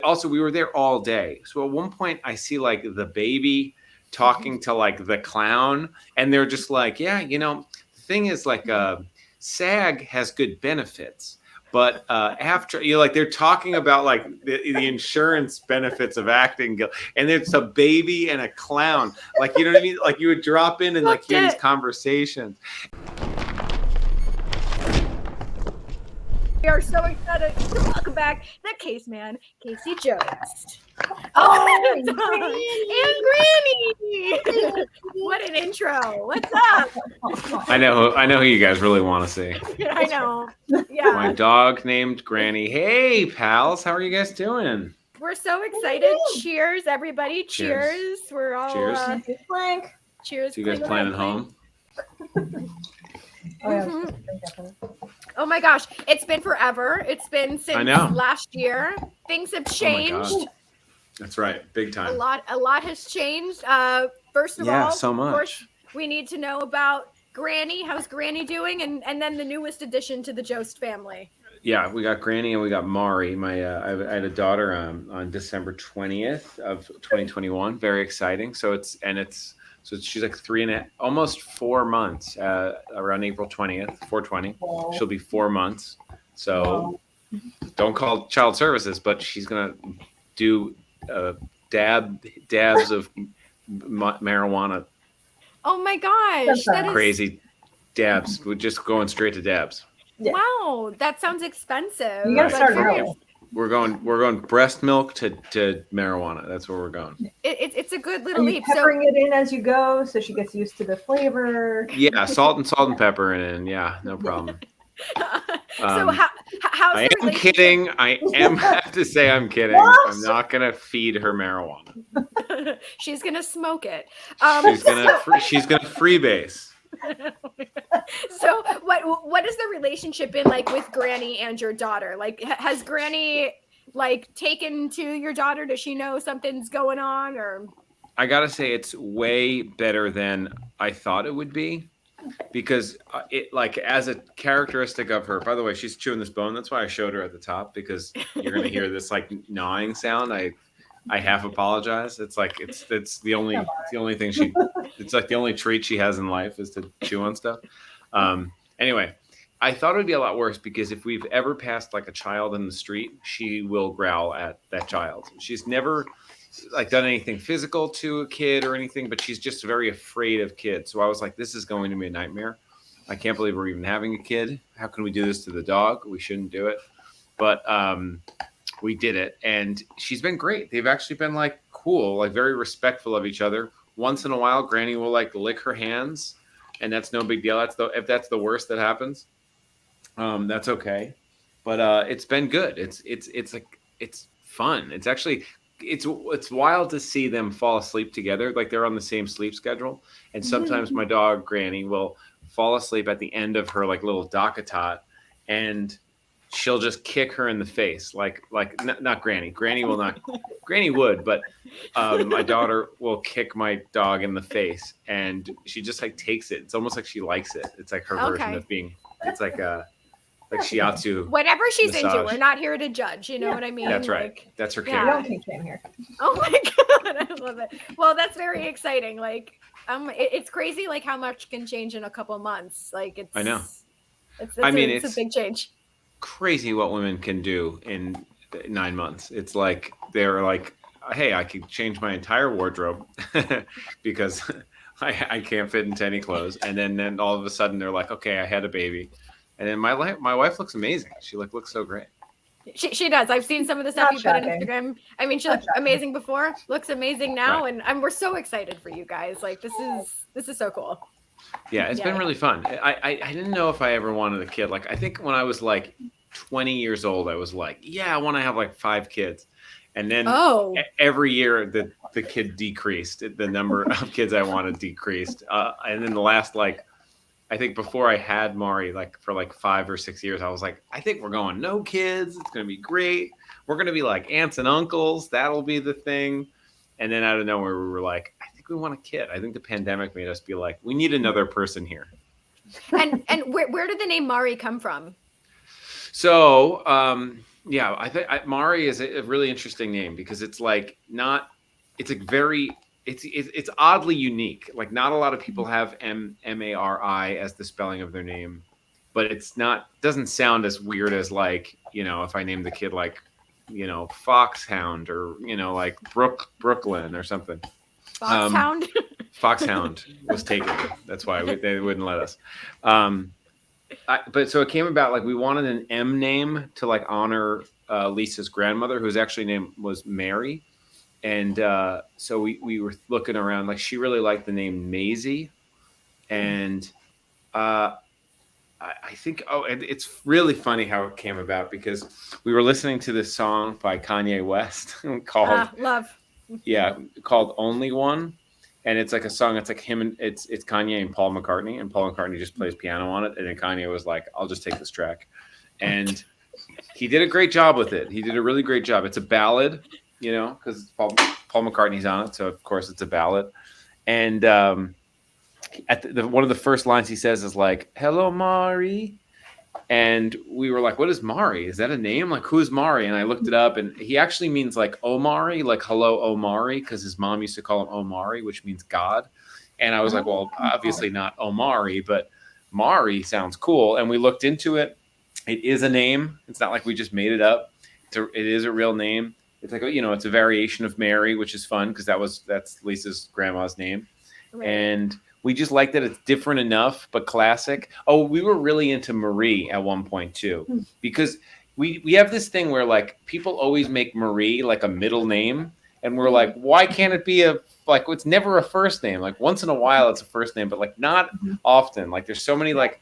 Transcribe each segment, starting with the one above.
also we were there all day. So at one point I see like the baby talking to like the clown, and they're just like, yeah, the thing is like SAG has good benefits. But after like they're talking about like the insurance benefits of acting, and it's a baby and a clown, like you know what I mean? Like you would drop in and like hear these conversations. We are so excited to welcome back the Case Man, Casey Jost. Oh, and Granny! What an intro! What's up? I know who you guys really want to see. I know. Yeah. My dog named Granny. Hey, pals, how are you guys doing? We're so excited. Cheers, everybody! Cheers. We're all cheers. Cheers. So you guys planning home? Oh my gosh, it's been forever. It's been since last year. Things have changed. Oh, that's right, big time. A lot has changed. First of all, so much. Of course, we need to know about Granny. How's Granny doing? And then the newest addition to the Jost family. Yeah, we got Granny and we got Mari. I had a daughter on December 20th of 2021. Very exciting. So she's like 3.5, almost 4 months. Around April 20th, 4/20. Whoa. She'll be 4 months. So don't call child services, but she's gonna do dabs of marijuana. Oh my gosh, that is crazy dabs. We're just going straight to dabs. Yeah. Wow, that sounds expensive. You gotta start early. We're going breast milk to marijuana. That's where we're going. It's a good little leap. Peppering it in as you go, so she gets used to the flavor. Yeah, salt and pepper in. Yeah, no problem. So how's I am kidding. I have to say I'm kidding. What? I'm not gonna feed her marijuana. She's gonna smoke it. She's gonna freebase. So what has the relationship been like with Granny and your daughter? Like, has Granny like taken to your daughter? Does she know something's going on? Or I gotta say it's way better than I thought it would be, because it like as a characteristic of her. By the way, she's chewing this bone. That's why I showed her at the top, because you're gonna hear this like gnawing sound. I half apologize. It's like it's the only thing it's like the only treat she has in life is to chew on stuff. Anyway, I thought it would be a lot worse, because if we've ever passed like a child in the street, she will growl at that child. She's never like done anything physical to a kid or anything, but she's just very afraid of kids. So I was like, this is going to be a nightmare. I can't believe we're even having a kid. How can we do this to the dog? We shouldn't do it. But we did it, and she's been great. They've actually been like cool, like very respectful of each other. Once in a while, Granny will like lick her hands, and that's no big deal. If that's the worst that happens, that's okay. But it's been good. It's fun. It's actually it's wild to see them fall asleep together. Like they're on the same sleep schedule, and sometimes my dog Granny will fall asleep at the end of her like little Dakatot, and she'll just kick her in the face, like not Granny. Granny will not. Granny would, but my daughter will kick my dog in the face, and she just like takes it. It's almost like she likes it. It's like her version of being. It's like shiatsu. Whatever she's into, we're not here to judge. You know what I mean? That's right. Like, that's her Yeah, don't kink shame here. Oh my god, I love it. Well, that's very exciting. Like, it's crazy, like how much can change in a couple of months. Like, it's. I know. It's a big change. Crazy what women can do in 9 months. It's like they're like, hey, I could change my entire wardrobe because I can't fit into any clothes, and then all of a sudden they're like, okay, I had a baby, and then my wife looks amazing. She looks so great. She does. I've seen some of the stuff you put on Instagram. I mean, she looked amazing before, looks amazing now, and we're so excited for you guys. Like this is so cool. Yeah, it's been really fun. I didn't know if I ever wanted a kid. Like, I think when I was like 20 years old, I was like, yeah, I want to have like 5 kids. And then every year the kid decreased. The number of kids I wanted decreased. And then the last, like, I think before I had Mari, like for like 5 or 6 years, I was like, I think we're going no kids. It's going to be great. We're going to be like aunts and uncles. That'll be the thing. And then out of nowhere, we were like, I think we want a kid. I think the pandemic made us be like, we need another person here. And where did the name Mari come from? So Yeah, I think Mari is a really interesting name because it's like not. It's a very. It's oddly unique. Like not a lot of people have Mari as the spelling of their name, but it's not. Doesn't sound as weird as like if I named the kid like Foxhound or like Brooklyn or something. Foxhound. Foxhound was taken. That's why they wouldn't let us. But so it came about like we wanted an M name to like honor Lisa's grandmother, whose actually name was Mary, and so we were looking around. Like she really liked the name Maisie, and I think and it's really funny how it came about because we were listening to this song by Kanye West called Love. called Only One. And it's like a song. It's like him and it's Kanye and Paul McCartney, and Paul McCartney just plays piano on it. And then Kanye was like, "I'll just take this track," and he did a great job with it. He did a really great job. It's a ballad, because Paul McCartney's on it, so of course it's a ballad. And at one of the first lines he says is like, "Hello, Mari." And we were like, what is Mari? Is that a name? Like, who's Mari? And I looked it up, and he actually means like Omari, like hello, Omari, because his mom used to call him Omari, which means God. And I was like, well, obviously not Omari, but Mari sounds cool. And we looked into it. It is a name. It's not like we just made it up. It is a real name. It's like, it's a variation of Mary, which is fun because that's Lisa's grandma's name. Right. And we just like that it's different enough, but classic. Oh, we were really into Marie at one point too, because we have this thing where like people always make Marie like a middle name, and we're like, why can't it be it's never a first name? Like once in a while it's a first name, but like not often. Like there's so many like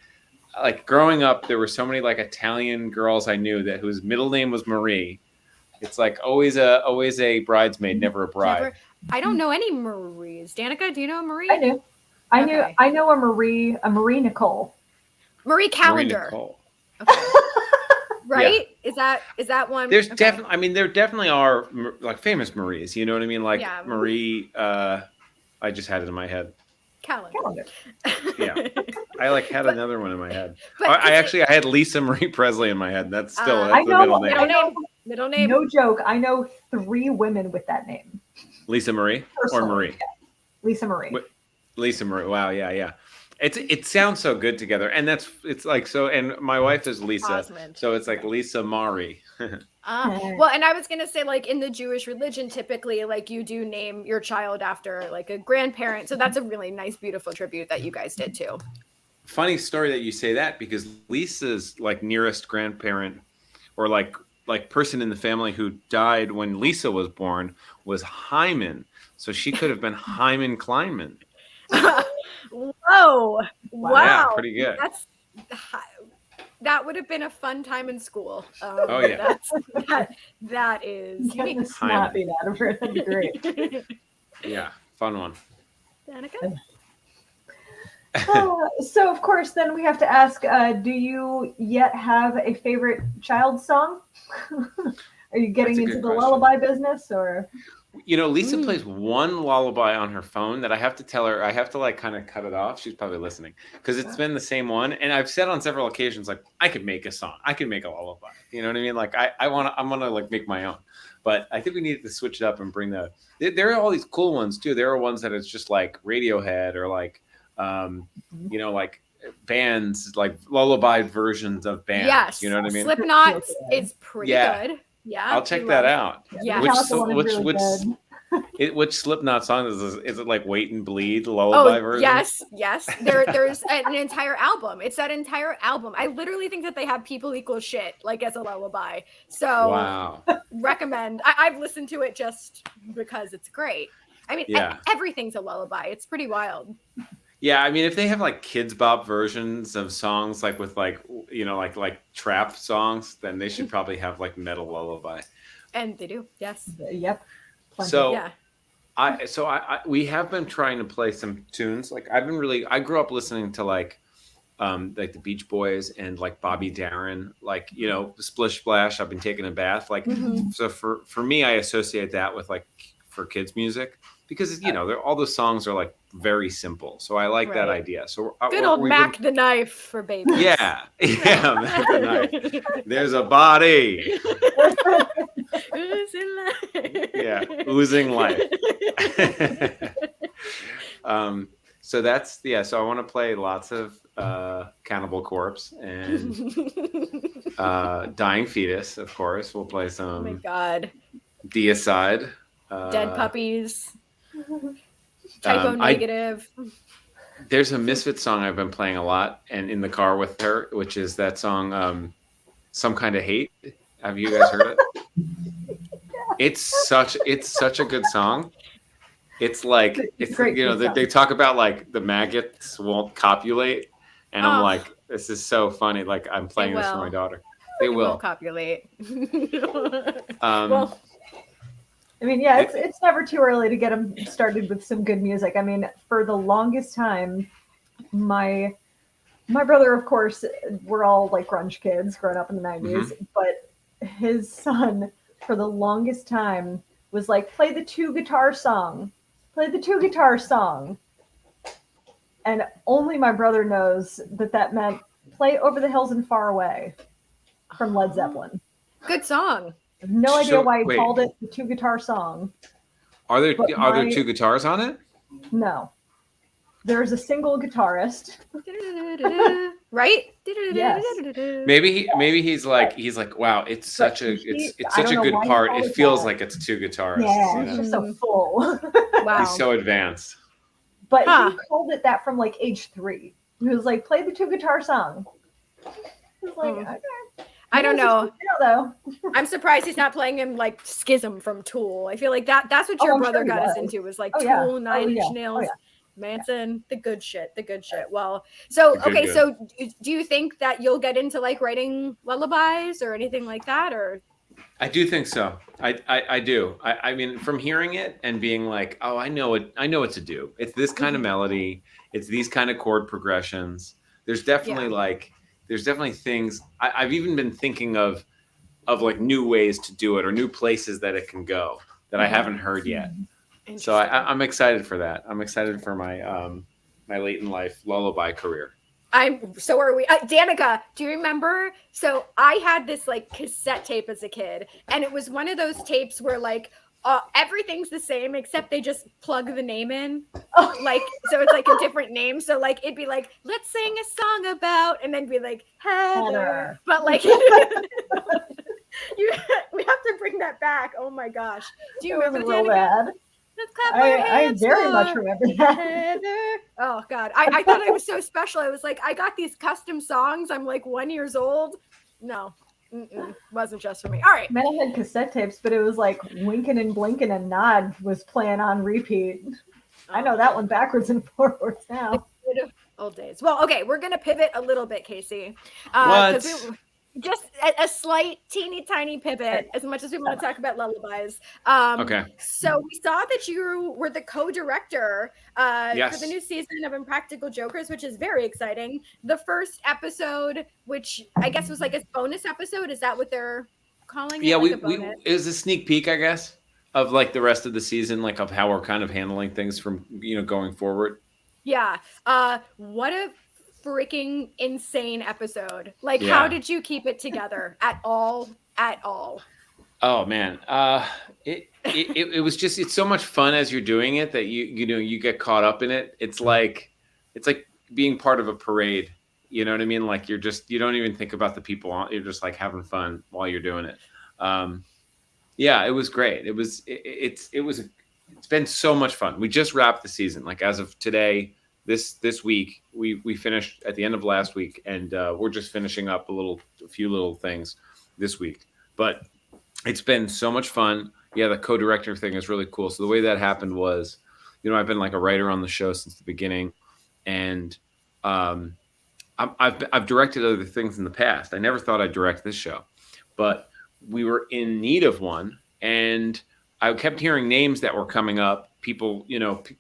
growing up, there were so many like Italian girls I knew whose middle name was Marie. It's like always a bridesmaid, never a bride. I don't know any Maries. Danica, do you know a Marie? I do. I know a Marie Nicole. Marie Calendar. Marie Nicole. Okay. Right? Yeah. Is that one? There's definitely. I mean, there definitely are like famous Maries. You know what I mean? Like Marie. I just had it in my head. Calendar. Yeah, I had another one in my head. I had Lisa Marie Presley in my head. That's still that's the middle name. Middle name. No joke. I know 3 women with that name. Lisa Marie or Marie. Yeah. Lisa Marie. Lisa Marie. Wow. Yeah. It sounds so good together, and it's like so. And my wife is Lisa, Osmond. So it's like Lisa Mari. Well, and I was gonna say, like in the Jewish religion, typically, like you do name your child after like a grandparent. So that's a really nice, beautiful tribute that you guys did too. Funny story that you say that because Lisa's like nearest grandparent, or like person in the family who died when Lisa was born was Hyman. So she could have been Hyman Kleinman. Whoa! Wow, yeah, pretty good. That would have been a fun time in school. Oh yeah, that is. Getting the snot beat out of her. That'd be great. Yeah, fun one. Danica? So of course, then we have to ask: do you yet have a favorite child song? Are you getting into the lullaby business, or? Lisa plays one lullaby on her phone that I have to tell her. I have to like kind of cut it off. She's probably listening because it's been the same one. And I've said on several occasions, like I could make a song. I could make a lullaby. You know what I mean? Like I'm going to like make my own, but I think we need to switch it up and bring there are all these cool ones too. There are ones that it's just like Radiohead or like, like bands, like lullaby versions of bands. Yes. You know what I mean? Slipknot is pretty good. Yeah, I'll check that out. Yeah, which Slipknot song is it like Wait and Bleed lullaby version? Yes. There's an entire album. It's that entire album. I literally think that they have People Equal Shit like as a lullaby. So wow, recommend. I've listened to it just because it's great. I mean, everything's a lullaby. It's pretty wild. Yeah, I mean, if they have like Kids Bop versions of songs, like with like like trap songs, then they should probably have like metal lullaby. And they do, yes. Yep. So we have been trying to play some tunes. Like I grew up listening to like the Beach Boys and like Bobby Darin, like Splish Splash. I've been taking a bath, like so for me, I associate that with like for kids music because all those songs are like very simple. So I like that idea. So good old Mac the knife for babies. Yeah, Mac the knife. There's a body. Oozing life. Yeah, oozing life. So that's So I want to play lots of Cannibal Corpse and Dying Fetus. Of course, we'll play some. Oh my God. Deicide. Dead puppies. Typo negative. There's a Misfits song I've been playing a lot, and in the car with her, which is that song, "Some Kind of Hate." Have you guys heard it? It's such a good song. It's like they talk about like the maggots won't copulate, and I'm like, this is so funny. Like I'm playing this for my daughter. They will copulate. Well, I mean, yeah, it's never too early to get them started with some good music. I mean, for the longest time, my brother, of course, we're all like grunge kids growing up in the 90s, but his son, for the longest time, was like, play the two guitar song. And only my brother knows that meant play Over the Hills and Far Away from Led Zeppelin. Good song. I have no idea why he called it the two guitar song. Are there two guitars on it? No. There's a single guitarist. Right? Yes. Maybe he's like, wow, it's such a good part. It feels like it's two guitarists. Yeah, it's just so full. Wow. He's so advanced. But he called it that from like age 3. He was like, play the two guitar song. I was like, okay. I don't know. Though. I'm surprised he's not playing him like Schism from Tool. I feel like that's what your brother got us into, was like Tool, Nine Inch Nails, Manson, the good shit. Well, so do you think that you'll get into like writing lullabies or anything like that, or? I do think so. I do. I mean, from hearing it and being like, oh, I know what to do. It's this kind of melody. It's these kind of chord progressions. There's definitely things. I've even been thinking of like new ways to do it or new places that it can go that I haven't heard yet. So I'm excited for that. I'm excited for my my late in life lullaby career. So are we. Danica, do you remember? So I had this like cassette tape as a kid, and it was one of those tapes where like everything's the same except they just plug the name in. Like, so it's like a different name. So like it'd be like, let's sing a song about, and then be like Heather. But like we have to bring that back. Oh my gosh. Do you remember real bad? I very much remember that. Heather. Oh God. I thought I was so special. I was like, I got these custom songs. I'm like 1 year old. No. Wasn't just for me. All right. Man, I had cassette tapes, but it was like Winkin' and Blinkin' and Nod was playing on repeat. I know that one backwards and forwards now. Old days. Well, okay, we're gonna pivot a little bit, Casey. Just a slight, teeny tiny pivot, as much as we want to talk about lullabies. Okay. So we saw that you were the co-director for the new season of Impractical Jokers, which is very exciting. The first episode, which I guess was like a bonus episode, is that what they're calling it? Yeah, it was a sneak peek, I guess, of like the rest of the season, like of how we're kind of handling things from going forward. Yeah. What a freaking insane episode. Like, how did you keep it together at all? Oh man. It was just, it's so much fun as you're doing it that you get caught up in it. It's like being part of a parade. You know what I mean? Like you don't even think about the people. You're just like having fun while you're doing it. Yeah, it was great. It's been so much fun. We just wrapped the season. Like as of today, this week, we finished at the end of last week, and we're just finishing up a few little things this week. But it's been so much fun. Yeah, the co-director thing is really cool. So the way that happened was, I've been like a writer on the show since the beginning, and I've directed other things in the past. I never thought I'd direct this show, but we were in need of one, and I kept hearing names that were coming up, people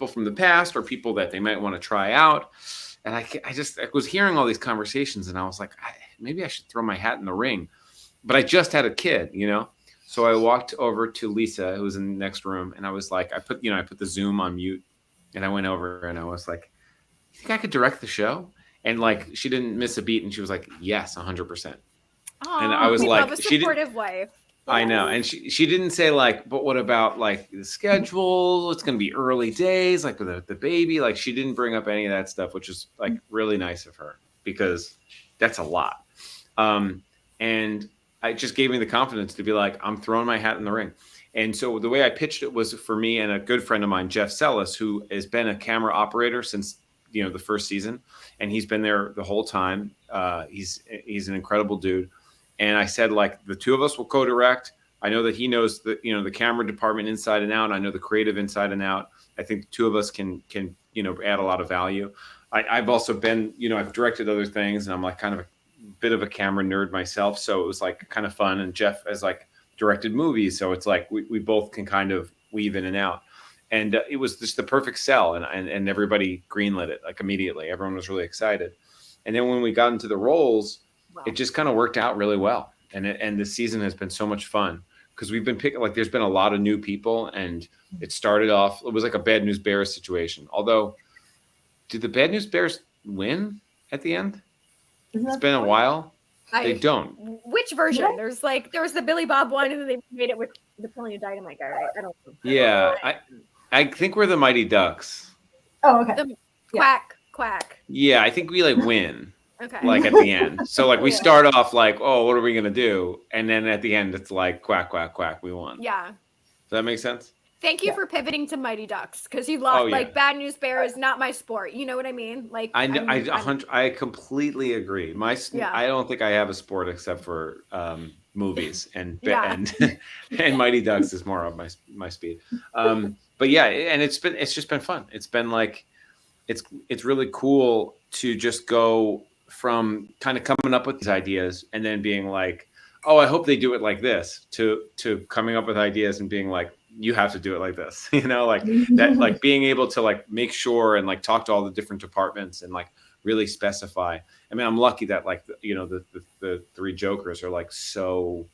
from the past or people that they might want to try out. And I was hearing all these conversations, and I was like, maybe I should throw my hat in the ring. But I just had a kid, So I walked over to Lisa, who was in the next room, and I was like, I put the Zoom on mute And I went over and I was like, "You think I could direct the show?" And like, she didn't miss a beat, and she was like, "Yes, 100%." And I Oh, was we love like, a she did. supportive wife. I know, and she didn't say like, "But what about like the schedule? It's going to be early days, like with the baby." Like, she didn't bring up any of that stuff, which is like really nice of her, because that's a lot. And it just gave me the confidence to be like, I'm throwing my hat in the ring. And so the way I pitched it was for me and a good friend of mine, Jeff Sellis, who has been a camera operator since the first season, and he's been there the whole time. He's an incredible dude. And I said, like, the two of us will co-direct. I know that he knows the camera department inside and out. I know the creative inside and out. I think the two of us can add a lot of value. I've also been, I've directed other things, and I'm like kind of a bit of a camera nerd myself. So it was like kind of fun. And Jeff has like directed movies. So it's like we both can kind of weave in and out. And it was just the perfect sell. And everybody greenlit it like immediately. Everyone was really excited. And then when we got into the roles, it just kind of worked out really well. And the season has been so much fun because we've been picking, like, there's been a lot of new people, and it started off, it was like a Bad News Bears situation. Although, did the Bad News Bears win at the end? It's been a while. They don't. Which version? There was the Billy Bob one, and then they made it with the Napoleon Dynamite guy, right? I don't know. Yeah, I think we're the Mighty Ducks. Oh, okay. The quack. Yeah, I think we like win. Okay. Like at the end. So like we start off like, oh, what are we gonna do? And then at the end it's like quack, quack, quack, we won. Yeah. Does that make sense? Thank you for pivoting to Mighty Ducks, because you lost like Bad News Bear is not my sport. You know what I mean? Like I completely agree. I don't think I have a sport except for movies and Mighty Ducks is more of my speed. But yeah, and it's just been fun. It's been like it's really cool to just go from kind of coming up with these ideas and then being like, oh, I hope they do it like this, to coming up with ideas and being like, you have to do it like this, like that, like being able to like make sure and like talk to all the different departments and like really specify. I mean, I'm lucky that like, the three Jokers are like so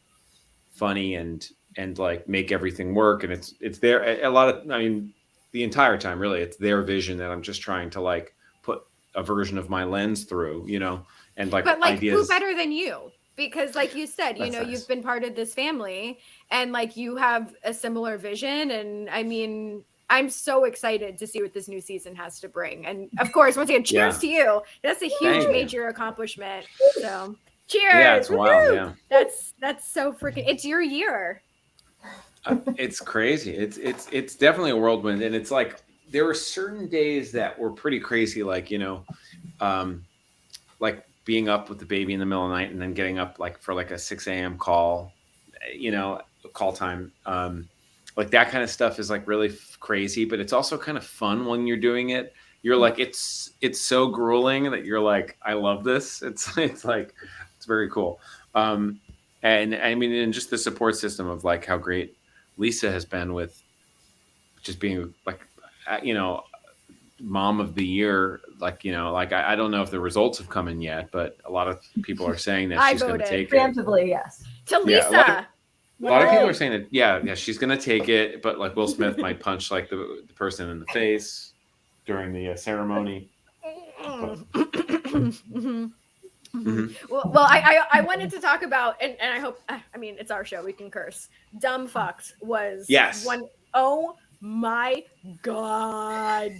funny and like make everything work. And it's there a lot of, I mean, the entire time, really, it's their vision that I'm just trying to like put a version of my lens through, and like, but like ideas. Who better than you? Because like you said, That's nice. You've been part of this family, and like you have a similar vision. And I mean, I'm so excited to see what this new season has to bring. And of course, once again, cheers to you. That's a huge major accomplishment. So cheers. Yeah, it's wild. Yeah. That's so freaking, it's your year. It's crazy. It's definitely a whirlwind. And it's like, there were certain days that were pretty crazy. Like, like being up with the baby in the middle of the night and then getting up like for like a 6 a.m. call, call time. Like that kind of stuff is like really crazy, but it's also kind of fun when you're doing it. You're like, it's so grueling that you're like, I love this. It's like, it's very cool. And I mean, and just the support system of like how great Lisa has been with just being like, mom of the year. Like, like I don't know if the results have come in yet, but a lot of people are saying that she's going to take it. Preemptively, yes. To Lisa. A lot of people are saying that, yeah, she's going to take it, but like Will Smith might punch like the person in the face during the ceremony. Well, I wanted to talk about, and I hope, I mean, it's our show, we can curse. Dumb Fucked was one. Oh my God.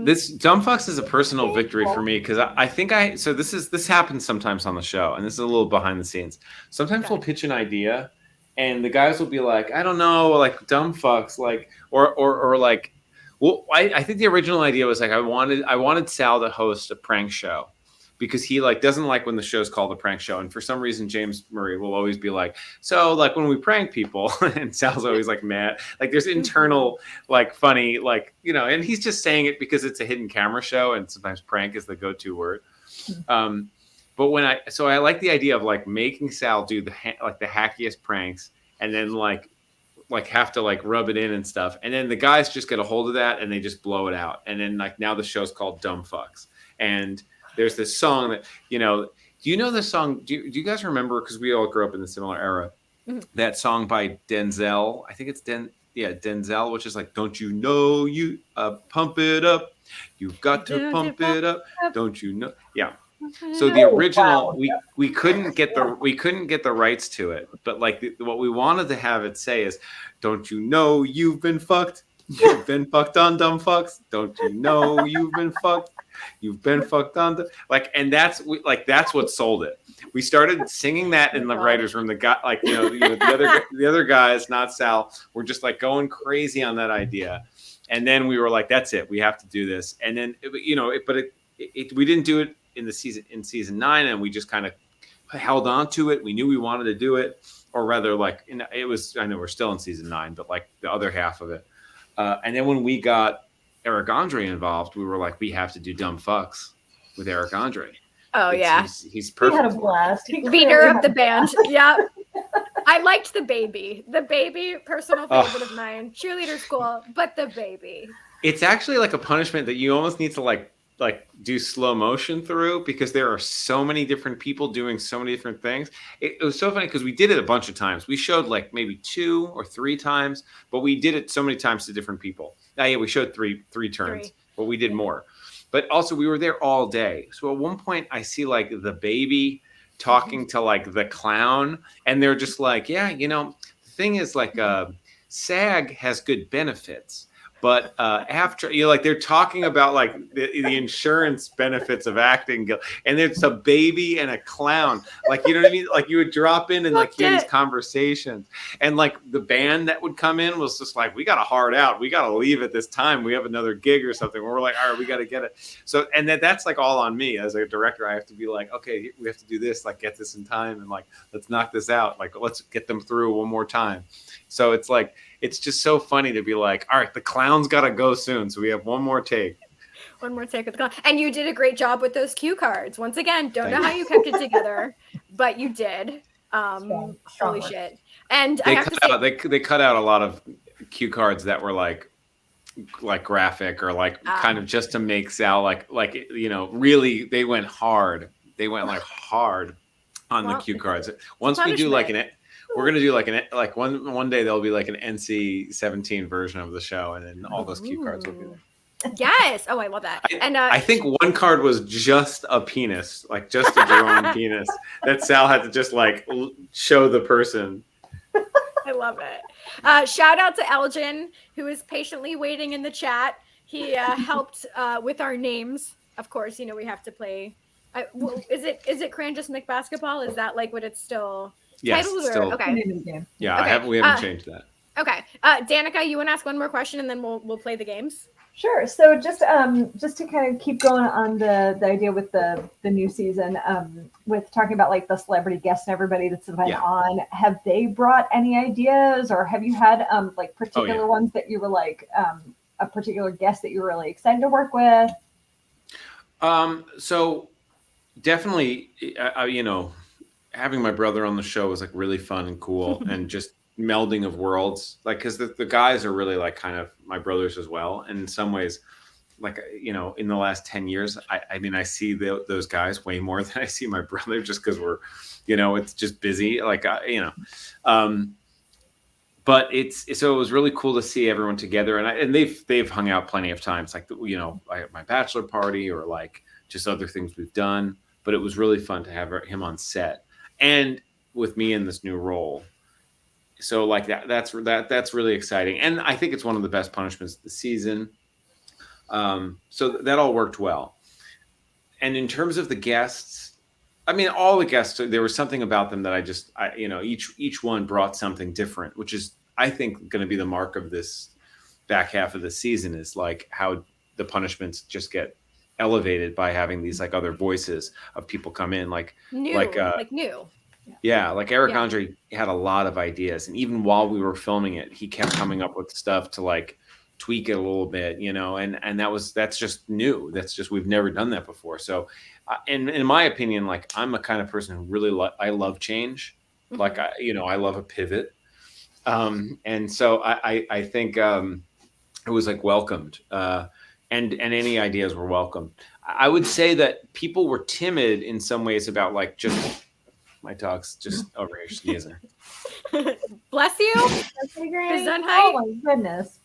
This Dumb Fucks is a personal victory for me because I think this happens sometimes on the show, and this is a little behind the scenes. Sometimes we'll pitch an idea and the guys will be like, I don't know, like Dumb Fucks, like or like, well, I think the original idea was like I wanted Sal to host a prank show because he like doesn't like when the show's called a prank show, and for some reason James Murray will always be like, so like when we prank people, and Sal's always like mad, like there's internal like funny like and he's just saying it because it's a hidden camera show and sometimes prank is the go-to word. But I like the idea of like making Sal do the hackiest pranks and then like have to like rub it in and stuff, and then the guys just get a hold of that and they just blow it out, and then like now the show's called Dumb Fucks. And there's this song that, do you know the song? Do you guys remember? Because we all grew up in the similar era. Mm-hmm. That song by Denzel. I think it's Denzel, which is like, don't you know you pump it up, you've got to pump it up, don't you know? Yeah. So the original, we couldn't get the rights to it, but like what we wanted to have it say is, don't you know you've been fucked? You've been fucked on, dumb fucks. Don't you know you've been fucked? You've been fucked on, and that's what sold it. We started singing that in the writers' room. The guy, the other guys, not Sal, were just like going crazy on that idea. And then we were like, that's it. We have to do this. And then we didn't do it in season 9, and we just kind of held on to it. We knew we wanted to do it, or rather, it was. I know we're still in season 9, but like the other half of it. And then when we got Eric Andre involved, we were like, we have to do Dumb Fucks with Eric Andre. Oh, yeah. He's perfect. He had a blast. Leader of the band. Yeah. I liked the baby. The baby, personal favorite of mine. Cheerleader's cool, but the baby. It's actually like a punishment that you almost need to like do slow motion through, because there are so many different people doing so many different things. It was so funny because we did it a bunch of times. We showed like maybe 2 or 3 times, but we did it so many times to different people. We showed three turns, but we did more. But also we were there all day. So at one point I see like the baby talking to like the clown, and they're just like, the thing is like SAG has good benefits. But after they're talking about like the insurance benefits of acting, and it's a baby and a clown, like, you know what I mean? Like you would drop in and like hear these conversations, and like the band that would come in was just like, we got to hard out, we got to leave at this time, we have another gig or something. We're like, all right, we got to get it. So, and that's like all on me as a director. I have to be like, okay, we have to do this, like get this in time, and like let's knock this out, like let's get them through one more time. So it's like, it's just so funny to be like, all right, the clown's got to go soon, so we have one more take. One more take with the clown. And you did a great job with those cue cards. Once again, don't know how you kept it together, but you did. Holy shit. And they cut out a lot of cue cards that were like graphic, or like kind of just to make Sal like really, they went hard. They went like hard on the cue cards. Once we do like we're gonna do like one day there'll be like an NC-17 version of the show, and then all those cue cards will be there. Yes. Oh, I love that. I think one card was just a penis, like just a drawn penis that Sal had to just like show the person. I love it. Shout out to Elgin, who is patiently waiting in the chat. He helped with our names. Of course, we have to play. Is it Crangess McBasketball? Is that like what it's still? Yes, still. Okay. Yeah, okay. We haven't changed that. Okay, Danica, you want to ask one more question, and then we'll play the games. Sure. So just to kind of keep going on the idea with the new season, with talking about like the celebrity guests and everybody that's been on, have they brought any ideas, or have you had like particular ones that you were like a particular guest that you were really excited to work with? So definitely, having my brother on the show was like really fun and cool, and just melding of worlds, like, because the guys are really like kind of my brothers as well, and in some ways, like, in the last 10 years, I mean, I see those guys way more than I see my brother, just because we're, it's just busy, like, but so it was really cool to see everyone together, and they've hung out plenty of times, like, I have my bachelor party, or like just other things we've done, but it was really fun to have him on set and with me in this new role. So like that's really exciting, and I think it's one of the best punishments of the season. So that all worked well. And in terms of the guests, I mean, all the guests, there was something about them that each one brought something different, which is, I think, going to be the mark of this back half of the season, is like how the punishments just get elevated by having these like other voices of people come in, like new. Yeah, like Eric Andre had a lot of ideas, and even while we were filming it, he kept coming up with stuff to like tweak it a little bit, and that's just new. That's just, we've never done that before. So, in my opinion, like, I'm a kind of person who really I love change. Like, I love a pivot, and so I think it was like welcomed, and any ideas were welcomed. I would say that people were timid in some ways about like just my dog's just over here sneezing. Bless you. Okay, Granny. Gesundheit. Oh my goodness.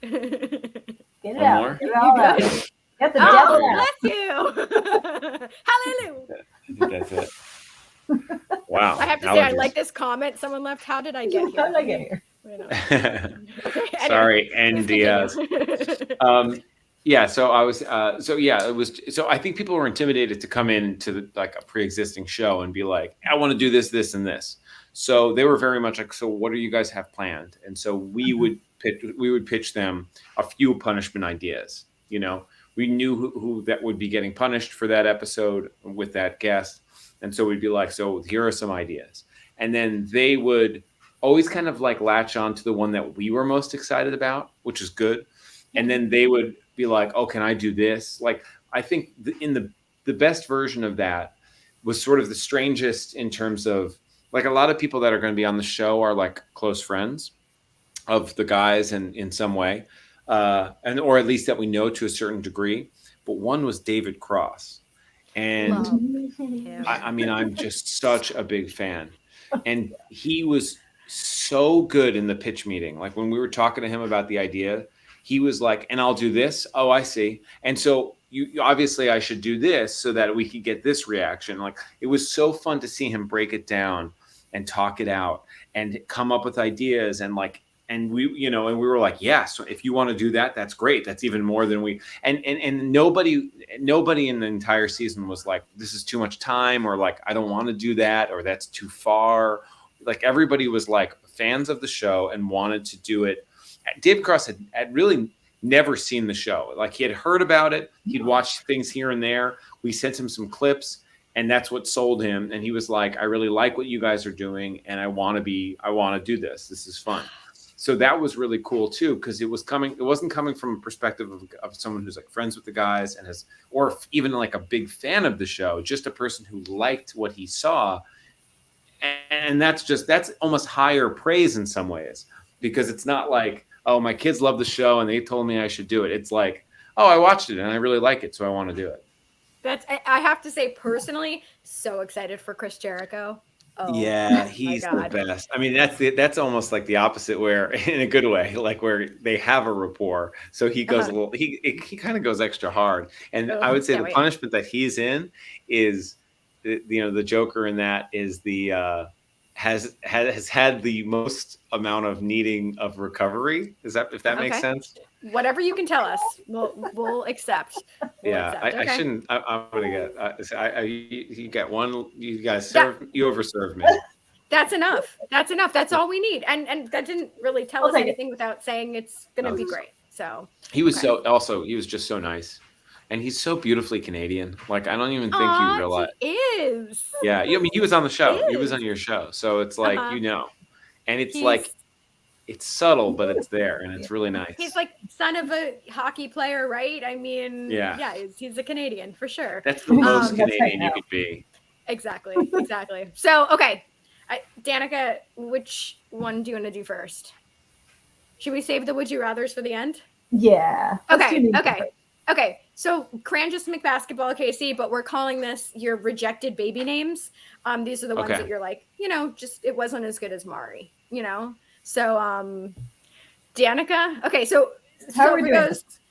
Oh, Get it One out. more? Get it all out. good? Get the devil out. Bless you. Hallelujah. I think that's it. Wow. I have to say, I allergies. like this comment someone left. How did I get here? How did I get here? You know. Okay, Sorry, anyway, N please Diaz. continue. Yeah, so I was it was so I think people were intimidated to come into like a pre-existing show and be like, I want to do this, this, and this. So they were very much like, so what do you guys have planned? And so we would pitch them a few punishment ideas. You know, we knew who that would be getting punished for that episode with that guest. And so we'd be like, so here are some ideas. And then they would always kind of like latch on to the one that we were most excited about, which is good. And then they would be like, oh, can I do this? Like, I think the best version of that was sort of the strangest in terms of like a lot of people that are going to be on the show are like close friends of the guys and in some way, and or at least that we know to a certain degree. But one was David Cross. And Love. I mean, I'm just such a big fan. And he was so good in the pitch meeting. Like when we were talking to him about the idea, he was like, and I'll do this. Oh, I see. And so you obviously I should do this so that we could get this reaction. Like it was so fun to see him break it down and talk it out and come up with ideas and like, and we, you know, and we were like, yeah, so if you want to do that, that's great. That's even more than we, and nobody in the entire season was like, this is too much time or like, I don't want to do that or that's too far. Like everybody was like fans of the show and wanted to do it. David Cross had really never seen the show. Like he had heard about it. He'd watched things here and there. We sent him some clips and that's what sold him. And he was like, I really like what you guys are doing. And I want to do this. This is fun. So that was really cool too. Cause it wasn't coming from a perspective of someone who's like friends with the guys and or even like a big fan of the show, just a person who liked what he saw. And that's almost higher praise in some ways, because it's not like, oh, my kids love the show and they told me I should do it. It's like, oh, I watched it and I really like it, so I want to do it. I have to say personally, so excited for Chris Jericho. Oh, yeah, he's the best. I mean, that's almost like the opposite, where in a good way, like where they have a rapport. So he goes he kind of goes extra hard. And I would say the punishment that he's in is, the Joker in that is has had the most amount of needing of recovery. If that makes sense? Whatever you can tell us, we'll accept. I shouldn't. I'm gonna get. You get one. You guys you overserved me. That's enough. That's all we need. And that didn't really tell us anything without saying it's gonna be great. So he was he was just so nice. And he's so beautifully Canadian. Like, I don't even think you realize. He is. Yeah. I mean, he was on the show. He was on your show. So it's like, and it's like, it's subtle, but it's there. And it's really nice. He's like son of a hockey player, right? I mean, yeah, he's a Canadian for sure. That's the most Canadian you could be. Exactly. So, okay. Danica, which one do you want to do first? Should we save the would you rathers for the end? Yeah. Okay, so Crangess McBasketball, Casey, but we're calling this your rejected baby names. These are the ones that you're like, just it wasn't as good as Mari, So, Danica. Okay, so how are we doing?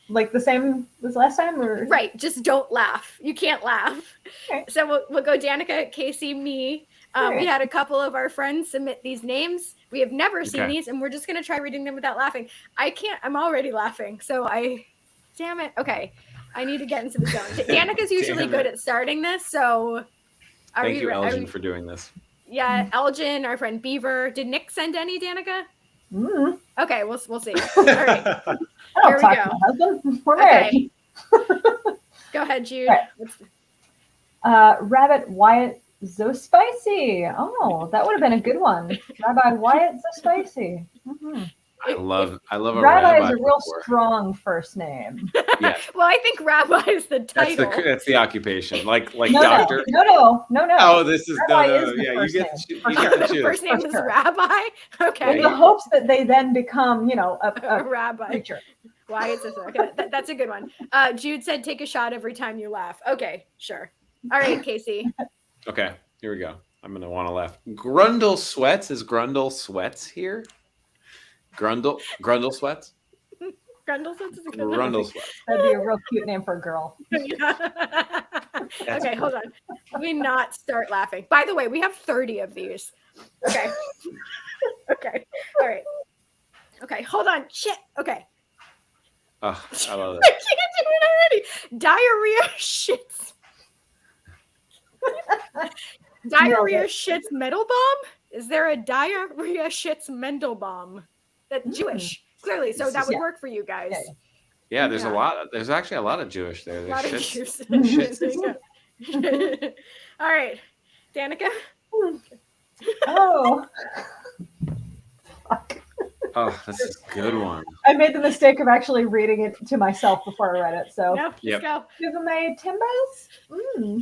Like the same as last time, or right? Just don't laugh. You can't laugh. Okay. So we'll go Danica, Casey, me. We had a couple of our friends submit these names. We have never seen these, and we're just gonna try reading them without laughing. I can't. I'm already laughing, so damn it. Okay. I need to get into the zone. Danica's usually good at starting this. So thank you, Elgin, for doing this. Yeah. Elgin, our friend Beaver. Did Nick send any, Danica? Mm-hmm. Okay. We'll see. All right. Here we go. Okay. Go ahead, Jude. Right. Rabbit Wyatt So Spicy. Oh, that would have been a good one. Rabbi Wyatt So Spicy. Mm-hmm. I love a Rabbi is a real strong first name. Yeah. Well, I think Rabbi is the title. That's the occupation. Like no, doctor. No. Oh, this is Rabbi no. Yeah, you get to choose. First name is Rabbi. Okay. In the hopes that they then become, a rabbi. Preacher. Why is this? Okay, that's a good one. Jude said, "Take a shot every time you laugh." Okay, sure. All right, Casey. Okay, here we go. I'm gonna want to laugh. Grundle Sweats, is Grundle Sweats here? Grundle Sweats? Grundle Sweats is a good one. Grundle Sweats. That'd be a real cute name for a girl. Yeah. Okay, hold on. Let me not start laughing. By the way, we have 30 of these. Okay. Okay. All right. Okay, hold on. Shit. Okay. Oh, I love I it. can't do it already. Diarrhea shits. Diarrhea shits Mendelbaum? Is there a diarrhea shits Mendelbaum? That's Jewish, clearly. So that would work for you guys. Yeah. Yeah, there's Yeah. a lot. There's actually a lot of Jewish there. A There's lot of shits. juice. There you go. All right, Danica. Oh. Oh, that's a good one. I made the mistake of actually reading it to myself before I read it. So Nope, Yep. let's go. Suzume Timbas?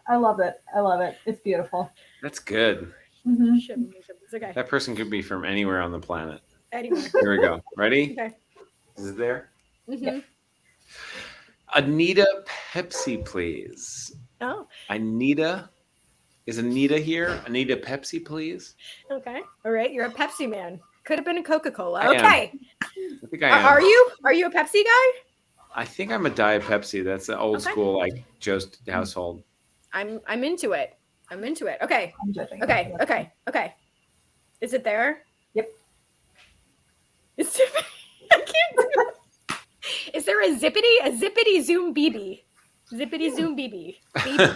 I love it. I love it. It's beautiful. That's good. Mhm. It's okay. That person could be from anywhere on the planet. Anyway. Here we go. Ready? Okay. Is it there? Mhm. Anita Pepsi, please. Oh, Anita. Is Anita here? Anita Pepsi, please. okay. All right. You're a Pepsi man. Could have been a Coca-Cola. I am. Okay. I think I am. Are you? Are you a Pepsi guy? I think I'm a Diet Pepsi. That's the old Okay. school, like, Jost household. I'm into it. I'm into it. Okay. I'm judging. Okay. Okay. Okay. Is it there? Yep. Is it, I can't do it. Is there a zippity zoom BB? Zippity zoom BB.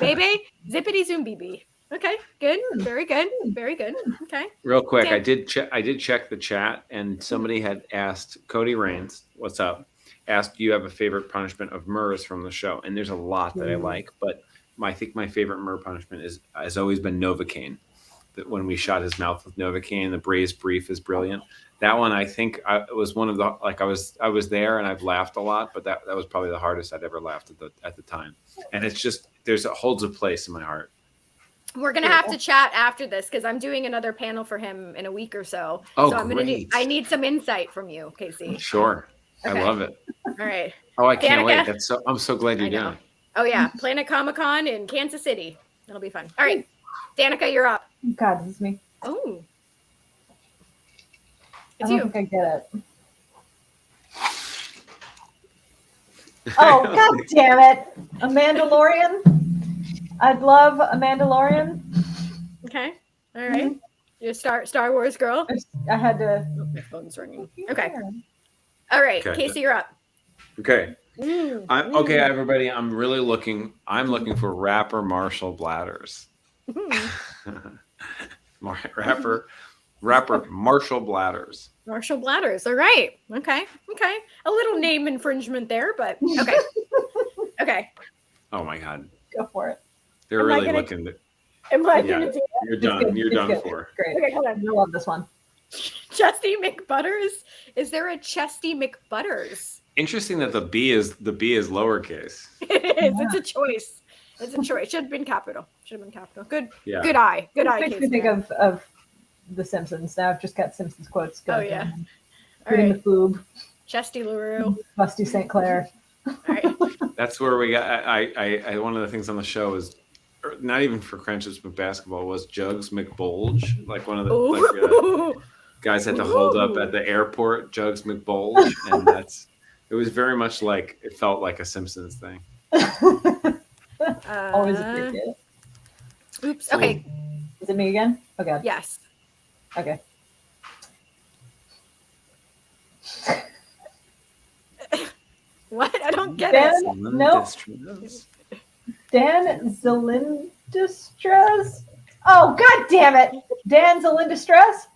Baby? Zippity zoom BB. Okay, good. Very good. Very good. Okay. Real quick, Dan- I did check the chat, and somebody had asked Cody Rains, what's up? Asked, do you have a favorite punishment of Murr's from the show? And there's a lot that I like, but I think my favorite Murr punishment has always been Novocaine. That when we shot his mouth with Novocaine, the braised brief is brilliant. That one, I think, it was one of the, like, I was there and I've laughed a lot, but that was probably the hardest I'd ever laughed at the time. And it's just it holds a place in my heart. We're gonna have to chat after this because I'm doing another panel for him in a week or so. Oh, so I'm great. I need some insight from you, Casey. Sure, Okay. I love it. All right. Oh, I can't Danica? wait. I'm so glad I you're know. doing it. Oh yeah, Planet Comic-Con in Kansas City. That'll be fun. All right, Danica, you're up. God, this is me. Oh, I it's don't you. think I get it. Oh, God damn it. A Mandalorian? I'd love a Mandalorian. Okay. All right. You're a Star Wars girl. I had to. Oh, my phone's ringing. Okay. All right, Okay. Casey, you're up. Okay. Okay, everybody. I'm looking for rapper Marshall Bladders. Rapper Marshall Bladders. Marshall Bladders. All right. Okay. Okay. A little name infringement there, but okay. Okay. Oh my God, Go for it. they're Am I really gonna- looking. Am I Yeah. gonna do You're It's done. good. You're It's done good. for. Great. Okay, hold on. I love this one. Chesty McButters? Is there a Chesty McButters? Interesting that the B is lowercase. It is. It's a choice. It's a choice. Should have been capital. Good. Yeah. Good eye. Good eye. Makes me Casey. think of The Simpsons. Now I've just got Simpsons quotes Oh going. yeah. All Including right. the boob, Chesty LaRue. Busty St. Clair. All right. That's where we got. I one of the things on the show is not even for Crangess McBasketball was Jugs McBulge, like one of the Ooh. guys had to hold up at the airport. Jugs McBulge, and it was very much like it felt like a Simpsons thing. Always appreciate it. Oops. Okay. Is it me again? Oh God. Yes. Okay. What? I don't get Dan, it. no. Dan Zalindistras. Oh God damn it, Dan Zalindistras.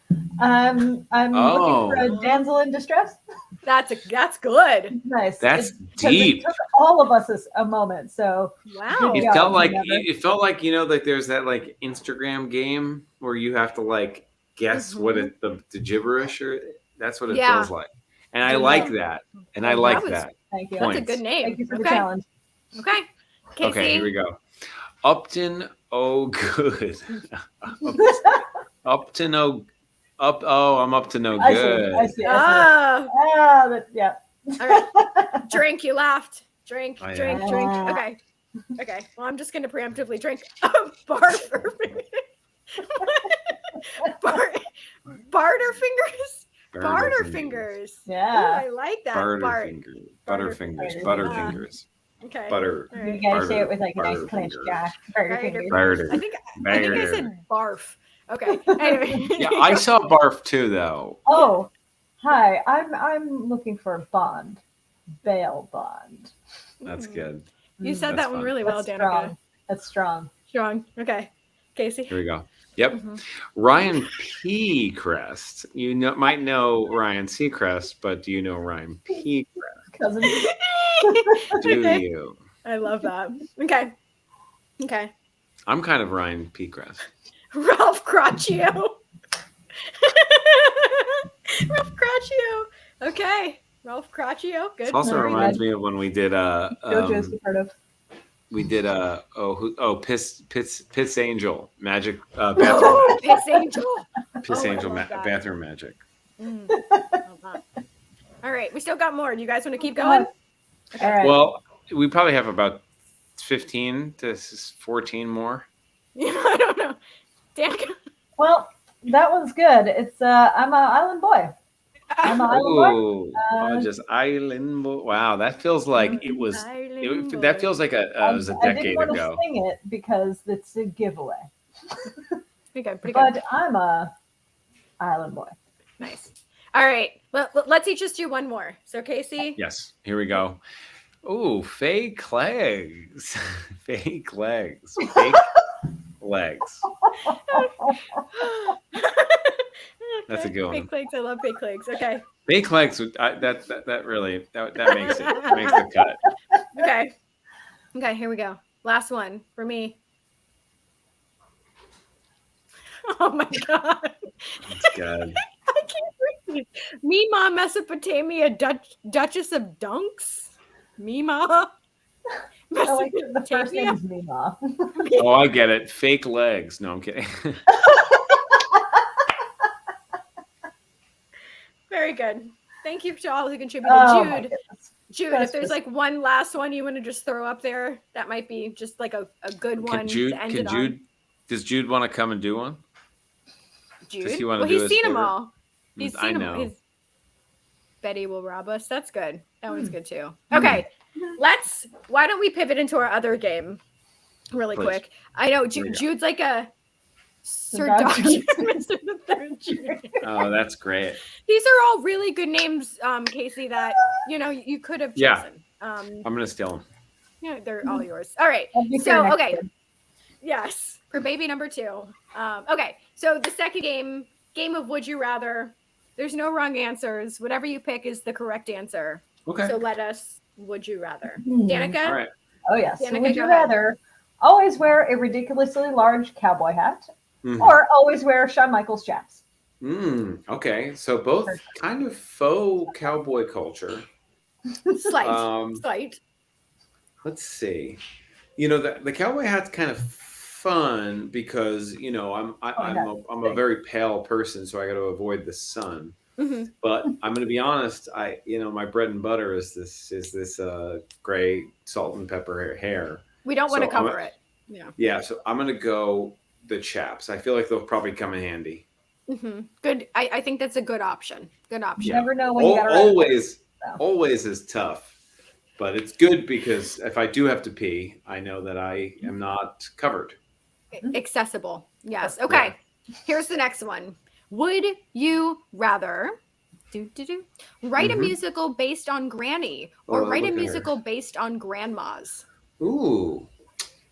I'm looking for a damsel in distress. That's good. Nice. That's 'cause deep. It took all of us a moment. So Wow. It Yeah, felt like whatever. like there's that like Instagram game where you have to like guess what the gibberish or that's what it Yeah. feels like, and I like that, and I Well, like that was- that. thank you. That's a Points. good name. Thank you for the Okay. challenge. Okay. Casey. Okay, here we go. Upton, oh good. Upton, oh up. Oh, I'm up to no I good. see. Ah. Yeah. All right. Drink. You laughed. Drink. I Drink. am. Drink. Okay. Okay. Well, I'm just gonna preemptively drink a barf. Barter fingers. Barter fingers. Yeah. Ooh, I like that. Butterfingers. Butterfingers. Butterfingers. Okay. Butter. All You right. gotta say it with like a nice clench Butterfingers. jaw. Barter Fingers. Barter. I think I said barf. Okay. Anyway. Yeah, I saw barf too, though. Oh, hi. I'm looking for a bond. Bail bond. That's good. You said That's that one fun. really well, That's Danica. strong. That's strong. Strong. Okay. Casey. Here we go. Yep. Mhm. Ryan P. Crest. You might know Ryan Seacrest, but do you know Ryan P. Crest? Cousin. Do you? I love that. Okay. Okay. I'm kind of Ryan P. Crest. Ralph Cracchio. Ralph Cracchio. Okay. Ralph Cracchio. Good. It also Very reminds good. me of when we did JoJo's the part of. Piss Angel Magic Oh, bathroom Piss Angel. Piss Oh, I Angel love that. bathroom magic. Mm, love that. All right. We still got more. Do you guys want to keep going? All right. Well, we probably have about 15 to 14 more. I don't know. Danica. Well, that one's good. It's I'm an island boy. I'm an island boy. Oh, just island boy. Wow, that feels like it was. That feels like it was a I didn't decade want to ago. sing it because it's a giveaway. Okay, pretty good. But I'm a island boy. Nice. All right. Let's each just do one more. So, Casey. Yes, here we go. Ooh, fake legs. Fake legs. Fake legs. That's a good one. Fake legs. I love fake legs. Okay. Fake legs. That really makes it makes the cut. Okay. Okay. Here we go. Last one for me. Oh my god. That's good. I can't breathe. Mima, Mesopotamia, Duchess of Dunks. Mima. I like the first Mesopotamia. name is Mima. Oh, I get it. Fake legs. No, I'm kidding. Very good. Thank you to all who contributed. Oh, my Jude, goodness. Jude, That's if there's just- like one last one you want to just throw up there, that might be just like a good one Can Jude? to end Can it Jude? on. Does Jude want to come and do one? Jude? Does he want to Well, do he's his seen them favorite? all. He's I seen them know. all. Betty will rob us. That's good. That one's good too. Hmm. Okay, why don't we pivot into our other game really Please. quick? I know Here we go. Jude's like a Sir Dr. Doctor Mr. the Third Junior. Oh, that's great. These are all really good names, Casey, that you could have Yeah. chosen. I'm gonna steal them. Yeah, they're all yours. All right. That'd be So, fair next okay. kid. Yes, for baby number 2. Okay, so the second game of Would You Rather. There's no wrong answers. Whatever you pick is the correct answer. Okay. So let us Would You Rather. Hmm. Danica? All right. Oh yes. So Danica, would go you ahead. rather always wear a ridiculously large cowboy hat Mhm. or always wear Shawn Michaels chaps? Okay. So both kind of faux cowboy culture. Slight. Slight. Let's see. The cowboy hat's kind of fun because I'm a very pale person, so I got to avoid the sun. Hmm. But I'm going to be honest. My bread and butter is this gray salt and pepper hair. We don't want to So I'm cover it. Yeah. Yeah, so I'm going to go the chaps. I feel like they'll probably come in handy. Hmm. Good. I think that's a good option. Good You option. Yeah. never know when you got to Always is tough, but it's good because if I do have to pee, I know that I am not covered. Accessible. Yes. Okay. Here's the next one. Would you rather write a Mhm. musical based on Granny or Oh, write a look at her. musical based on grandmas? Ooh,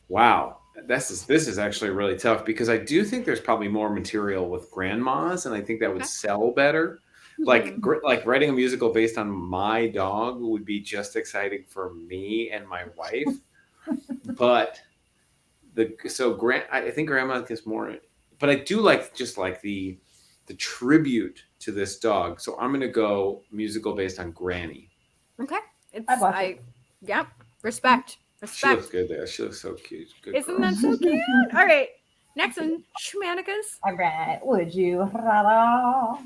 wow. This is actually really tough because I do think there's probably more material with grandmas, and I think that would Okay. sell better. Like Mhm. like writing a musical based on my dog would be just exciting for me and my wife. But I think grandma gets more, but I do like just like the tribute to this dog. So I'm gonna go musical based on Granny. Okay. I'd watch it. Yep. Respect. She Respect. looks good there. She looks so cute. Good Isn't girl. that so cute? All right. Next one. Schmanicas. All right. Would you rather?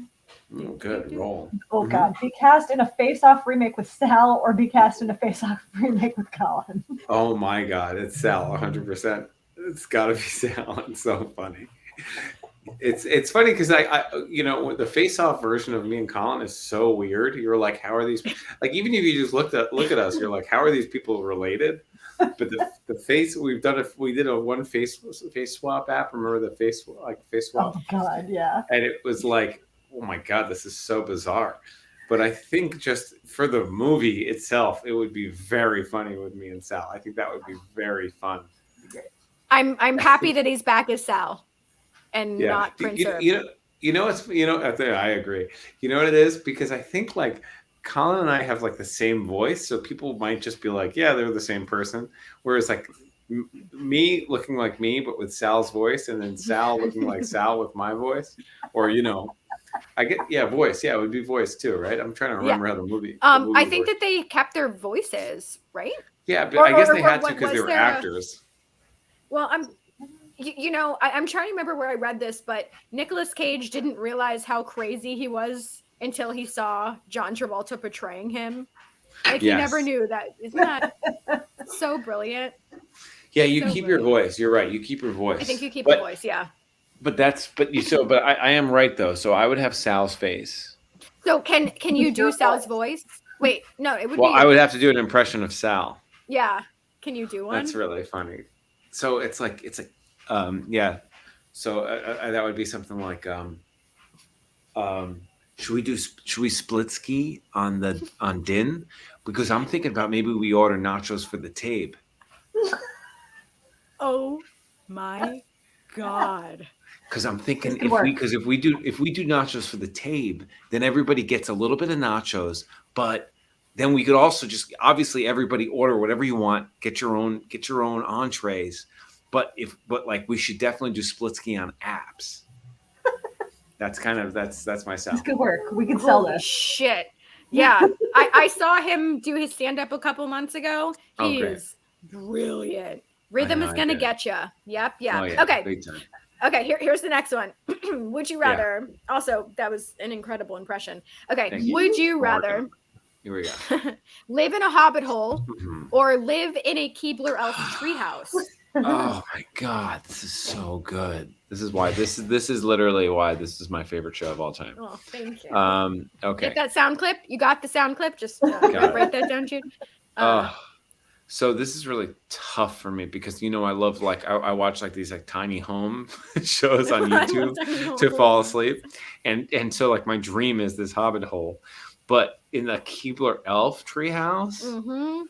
Good roll. Oh Mhm. God, be cast in a face-off remake with Sal or be cast in a face-off remake with Colin? Oh my God, it's Sal, 100%. It's got to be Sal. It's so funny. It's funny because I the face-off version of me and Colin is so weird. You're like, how are these? Like, even if you just look at us, you're like, how are these people related? But the face we did a one face swap app. Remember the face swap? Oh God, yeah. And it was like, oh my God, this is so bizarre. But I think just for the movie itself, it would be very funny with me and Sal. I think that would be very fun. I'm happy that he's back as Sal and not Prince Herb. I agree. You know what it is? Because I think like Colin and I have like the same voice, so people might just be like, yeah, they're the same person. Whereas like me looking like me, but with Sal's voice, and then Sal looking like Sal with my voice, or I get voice. Yeah, it would be voice too, right? I'm trying to remember how the movie. I think that they kept their voices, right? Yeah, but I guess they had to because they were actors. Well, I'm trying to remember where I read this, but Nicolas Cage didn't realize how crazy he was until he saw John Travolta portraying him. Like he never knew that. Isn't that so brilliant? Yeah, you keep your voice. You're right. You keep your voice. I think you keep your voice. Yeah. But I am right though. So I would have Sal's face. So can you do Sal's voice? Wait, no, it would. Well, I would have to do an impression of Sal. Yeah. Can you do one? That's really funny. So it's like yeah. So that would be something like should we split ski on Din? Because I'm thinking about maybe we order nachos for the tape. Oh my God. Because I'm thinking if we do nachos for the tape, then everybody gets a little bit of nachos, but then we could also just obviously everybody order whatever you want, get your own entrees. But we should definitely do split ski on apps. That's my Sal. This could work. We can sell this. Shit. Yeah. I saw him do his stand-up a couple months ago. He's brilliant. Rhythm is gonna get you. Yep. Yeah. Oh, yeah. Okay. Big time. Okay. Here's the next one. Would you rather? Yeah. Also, that was an incredible impression. Okay. Would you rather? Here we go. Live in a hobbit hole or live in a Keebler elf treehouse? Oh my God, this is so good. This is why this is literally why this is my favorite show of all time. Oh, thank you. Okay. Get that sound clip. You got the sound clip. Just write that down, Jude. So this is really tough for me because I love I watch these tiny home shows on YouTube to fall asleep, and so my dream is this hobbit hole, but in the Keebler elf treehouse.